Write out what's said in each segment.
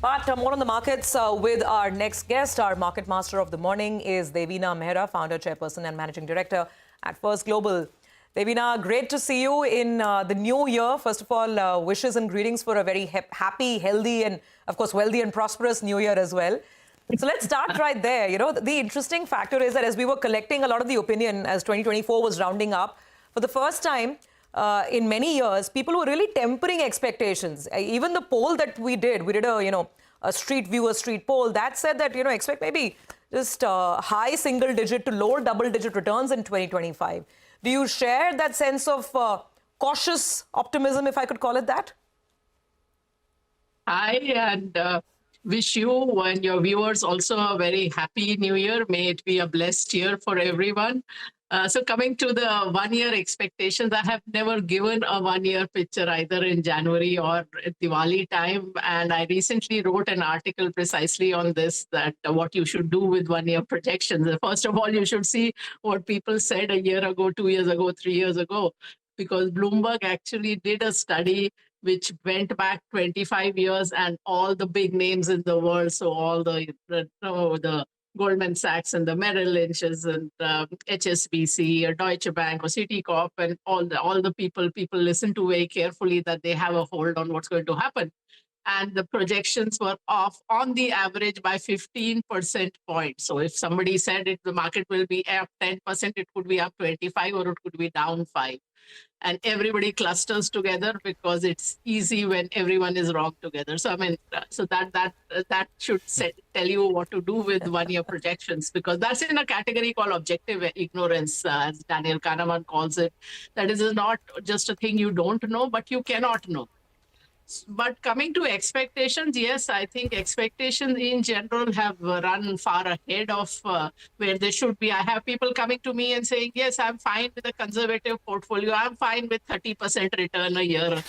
But more on the markets with our next guest. Our market master of the morning is Devina Mehra, founder, chairperson and managing director at First Global. Devina, great to see you in the new year. First of all, wishes and greetings for a very happy, healthy and, of course, wealthy and prosperous new year as well. So let's start right there. You know, the interesting factor is that as we were collecting a lot of the opinion as 2024 was rounding up, for the first time in many years, people were really tempering expectations. Even the poll that we did a street viewer street poll that said that, expect maybe just high single digit to low double digit returns in 2025. Do you share that sense of cautious optimism, if I could call it that? And wish you and your viewers also a very happy new year. May it be a blessed year for everyone. So coming to the one-year expectations, I have never given a one-year picture either in January or at Diwali time. And I recently wrote an article precisely on this, that what you should do with one-year projections. First of all, you should see what people said a year ago, 2 years ago, 3 years ago, because Bloomberg actually did a study which went back 25 years and all the big names in the world. So all the Goldman Sachs and the Merrill Lynch's and HSBC or Deutsche Bank or Citicorp and all the people listen to very carefully that they have a hold on what's going to happen. And the projections were off on the average by 15% points. So if somebody said the market will be up 10%, it could be up 25 or it could be down 5. And everybody clusters together because it's easy when everyone is wrong together. So I mean, so that should tell you what to do with one-year projections, because that's in a category called objective ignorance, as Daniel Kahneman calls it. That is not just a thing you don't know, but you cannot know. But coming to expectations, yes, I think expectations in general have run far ahead of where they should be. I have people coming to me and saying, yes, I'm fine with a conservative portfolio. I'm fine with 30% return a year.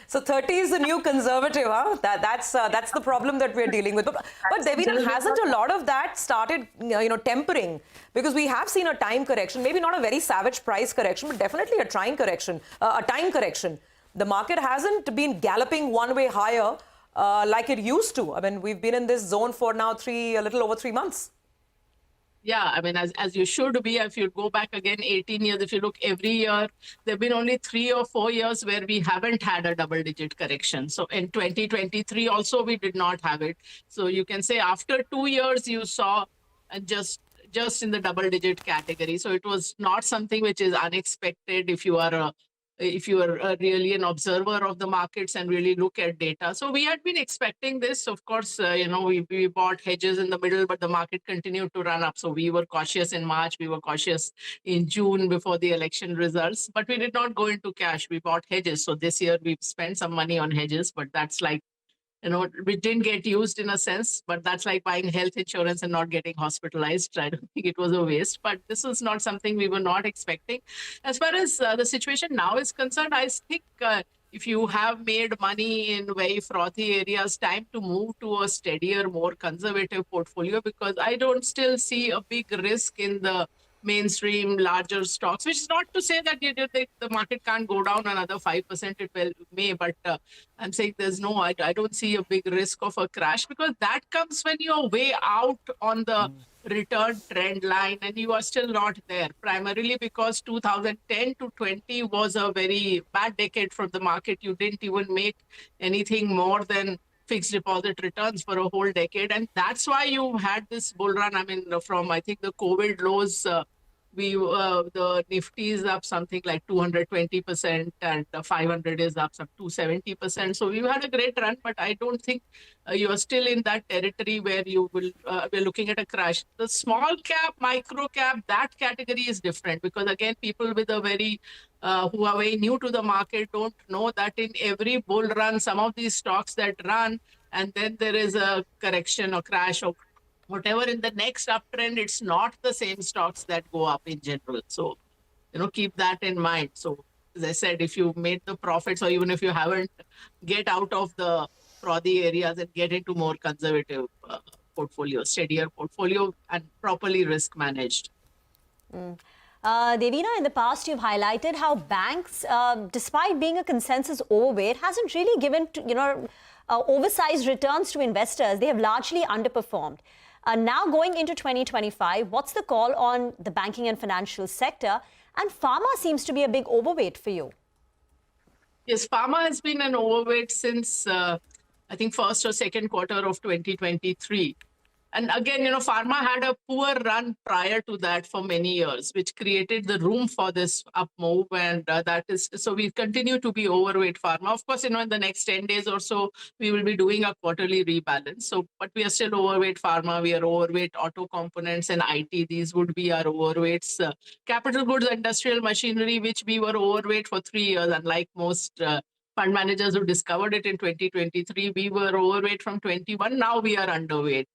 So 30 is the new conservative, huh? That's the problem that we're dealing with. But Devina, hasn't a lot of that started, tempering? Because we have seen a time correction, maybe not a very savage price correction, but definitely a time correction. The market hasn't been galloping one way higher like it used to. I mean, we've been in this zone for now a little over 3 months. Yeah, I mean, as you should be. If you go back again 18 years, if you look every year, there have been only 3 or 4 years where we haven't had a double-digit correction. So in 2023 also, we did not have it. So you can say after 2 years, you saw just in the double-digit category. So it was not something which is unexpected if you are really an observer of the markets and really look at data. So we had been expecting this. Of course, we bought hedges in the middle, but the market continued to run up. So we were cautious in March. We were cautious in June before the election results. But we did not go into cash. We bought hedges. So this year we've spent some money on hedges, but that's like, we didn't get used in a sense, but that's like buying health insurance and not getting hospitalized. I don't think it was a waste, but this was not something we were not expecting. As far as the situation now is concerned, I think if you have made money in very frothy areas, time to move to a steadier, more conservative portfolio, because I don't still see a big risk in the mainstream larger stocks, which is not to say that the market can't go down another 5%, it may, but I'm saying I don't see a big risk of a crash, because that comes when you're way out on the return trend line and you are still not there, primarily because 2010 to 20 was a very bad decade for the market. You didn't even make anything more than fixed deposit returns for a whole decade. And that's why you had this bull run. I mean, from, I think, the COVID lows, the Nifty is up something like 220% and the 500 is up some 270%. So we've had a great run, but I don't think you are still in that territory where you will we're looking at a crash. The small cap, micro cap, that category is different, because again, people with a very who are very new to the market don't know that in every bull run, some of these stocks that run and then there is a correction or crash or whatever in the next uptrend, it's not the same stocks that go up in general. So, keep that in mind. So, as I said, if you made the profits, or even if you haven't, get out of the frothy areas and get into more conservative portfolio, steadier portfolio, and properly risk managed. Devina, in the past, you've highlighted how banks, despite being a consensus overweight, hasn't really given oversized returns to investors, they have largely underperformed. Now going into 2025, what's the call on the banking and financial sector? And pharma seems to be a big overweight for you. Yes, pharma has been an overweight since, I think, first or second quarter of 2023. And again, pharma had a poor run prior to that for many years, which created the room for this up move. And so we continue to be overweight pharma. Of course, in the next 10 days or so, we will be doing a quarterly rebalance. So, but we are still overweight pharma. We are overweight auto components and IT. These would be our overweights. Capital goods, industrial machinery, which we were overweight for 3 years, unlike most fund managers who discovered it in 2023. We were overweight from 21. Now we are underweight.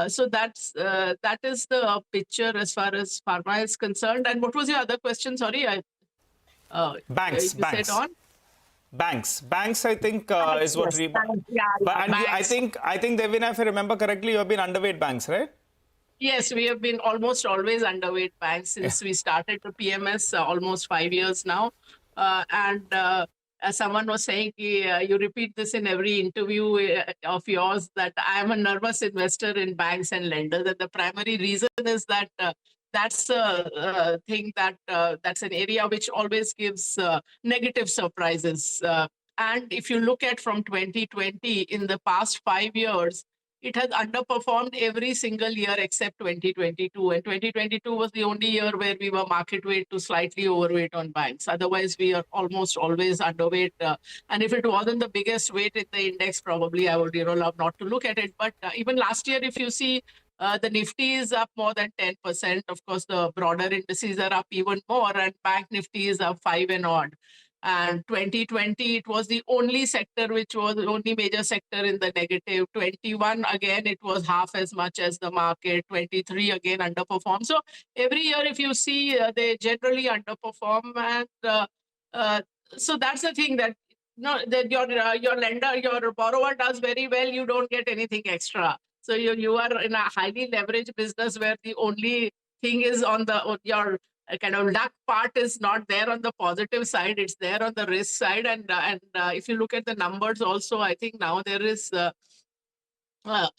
So that is the picture as far as pharma is concerned. And what was your other question? Sorry, banks. Said on Banks. I think is what we. Banks. I think Devina, if I remember correctly, you have been underweight banks, right? Yes, we have been almost always underweight banks since we started the PMS almost 5 years now, as someone was saying, you repeat this in every interview of yours, that I am a nervous investor in banks and lenders. And the primary reason is that that's a thing that's an area which always gives negative surprises. And if you look at from 2020, in the past 5 years, it has underperformed every single year except 2022. And 2022 was the only year where we were market weight to slightly overweight on banks. Otherwise, we are almost always underweight. And if it wasn't the biggest weight in the index, probably I would love not to look at it. But even last year, if you see, the Nifty is up more than 10%. Of course, the broader indices are up even more, and Bank Nifty is up 5 and odd. And 2020, it was the only sector which was the only major sector in the negative. 21, again, it was half as much as the market. 23, again, underperformed. So every year, if you see, they generally underperform. And so that's the thing, that that your lender, your borrower does very well, you don't get anything extra. So you are in a highly leveraged business where the only thing is on your kind of luck part is not there on the positive side, it's there on the risk side. And if you look at the numbers also, I think now there is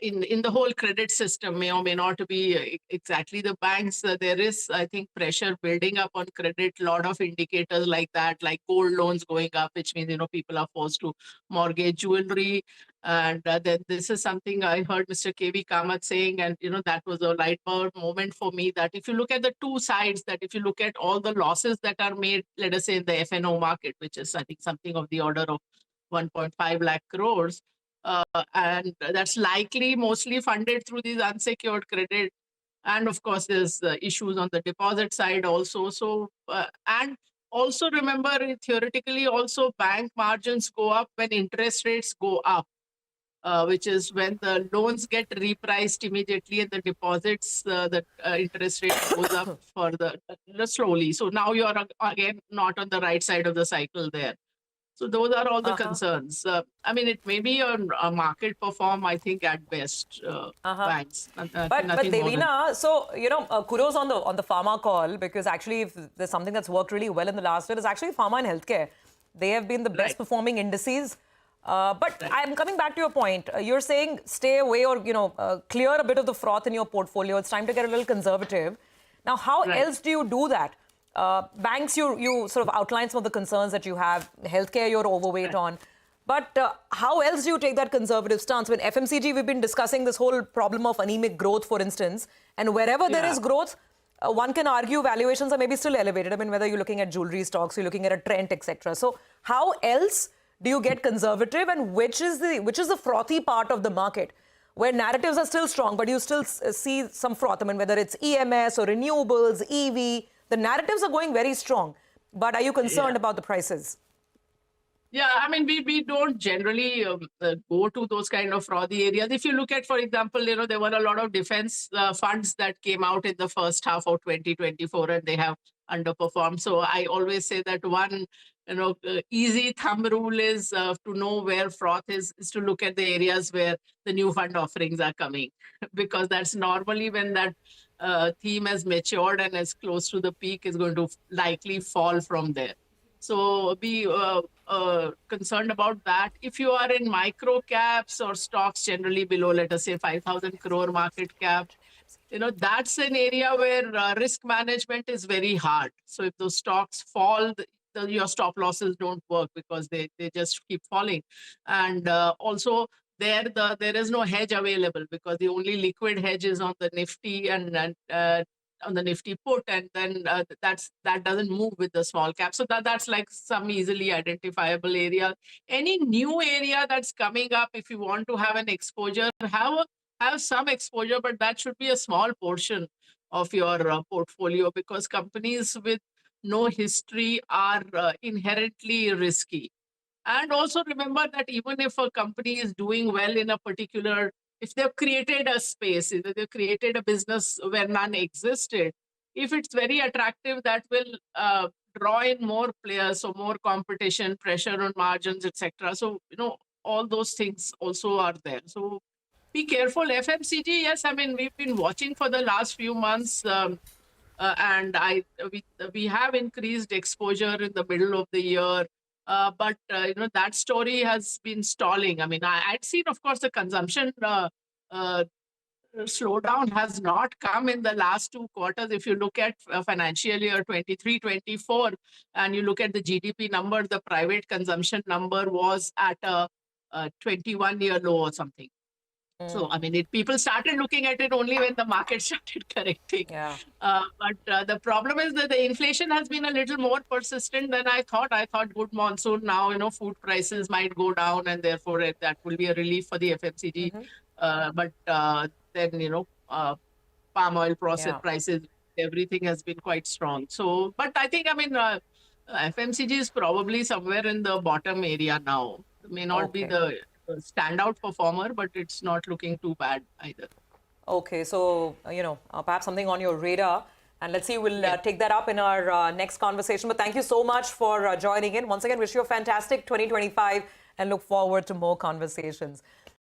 in the whole credit system, may or may not be exactly the banks, there is, I think, pressure building up on credit. A lot of indicators like that, like gold loans going up, which means people are forced to mortgage jewelry. And then this is something I heard Mr. K.V. Kamath saying, and that was a light bulb moment for me, that if you look at the two sides, that if you look at all the losses that are made, let us say in the F&O market, which is, I think, something of the order of 1.5 lakh crores, and that's likely mostly funded through these unsecured credit. And of course, there's issues on the deposit side also. So, and also remember, theoretically, also bank margins go up when interest rates go up, which is when the loans get repriced immediately and the deposits, the interest rate goes up for slowly. So now you're again not on the right side of the cycle there. So those are all the concerns. I mean, it may be a market perform, I think, at best, banks. But Devina, so, kudos on the pharma call, because actually if there's something that's worked really well in the last year, is actually pharma and healthcare. They have been the best performing indices. But I'm coming back to your point. You're saying stay away or, clear a bit of the froth in your portfolio. It's time to get a little conservative. Now, how else do you do that? Banks, you sort of outline some of the concerns that you have. Healthcare, you're overweight on. But how else do you take that conservative stance? When FMCG, we've been discussing this whole problem of anemic growth, for instance. And wherever there is growth, one can argue valuations are maybe still elevated. I mean, whether you're looking at jewelry stocks, you're looking at a Trent, etc. So how else do you get conservative, and which is the frothy part of the market where narratives are still strong, but you still see some froth? I mean, whether it's EMS or renewables, EV, the narratives are going very strong. But are you concerned about the prices? Yeah, I mean, we don't generally go to those kind of frothy areas. If you look at, for example, there were a lot of defense funds that came out in the first half of 2024, and they have underperformed. So I always say that one, easy thumb rule is to know where froth is to look at the areas where the new fund offerings are coming, because that's normally when that theme has matured and is close to the peak is going to likely fall from there. So be concerned about that. If you are in micro caps or stocks generally below, let us say 5,000 crore market cap, that's an area where risk management is very hard. So if those stocks fall, your stop losses don't work because they just keep falling. And also there is no hedge available because the only liquid hedge is on the Nifty and on the Nifty put, and then that doesn't move with the small cap. So that's like some easily identifiable area. Any new area that's coming up, if you want to have an exposure, have some exposure, but that should be a small portion of your portfolio, because companies with no history are inherently risky. And also remember that even if a company is doing well in a particular, if they've created a space, if they've created a business where none existed, if it's very attractive, that will draw in more players, so more competition, pressure on margins, etc. So, all those things also are there. So be careful. FMCG, yes, I mean, we've been watching for the last few months, and we have increased exposure in the middle of the year. But that story has been stalling. I mean, I'd seen, of course, the consumption slowdown has not come in the last 2 quarters. If you look at financial year 23-24, and you look at the GDP number, the private consumption number was at a 21-year low or something. So, I mean, people started looking at it only when the market started correcting. Yeah. But the problem is that the inflation has been a little more persistent than I thought. I thought good monsoon now, food prices might go down, and therefore that will be a relief for the FMCG. But then, palm oil prices, everything has been quite strong. So, but I think, I mean, FMCG is probably somewhere in the bottom area now. It may not be the standout performer, but it's not looking too bad either. Okay, so, perhaps something on your radar. And let's see, we'll take that up in our next conversation. But thank you so much for joining in. Once again, wish you a fantastic 2025 and look forward to more conversations.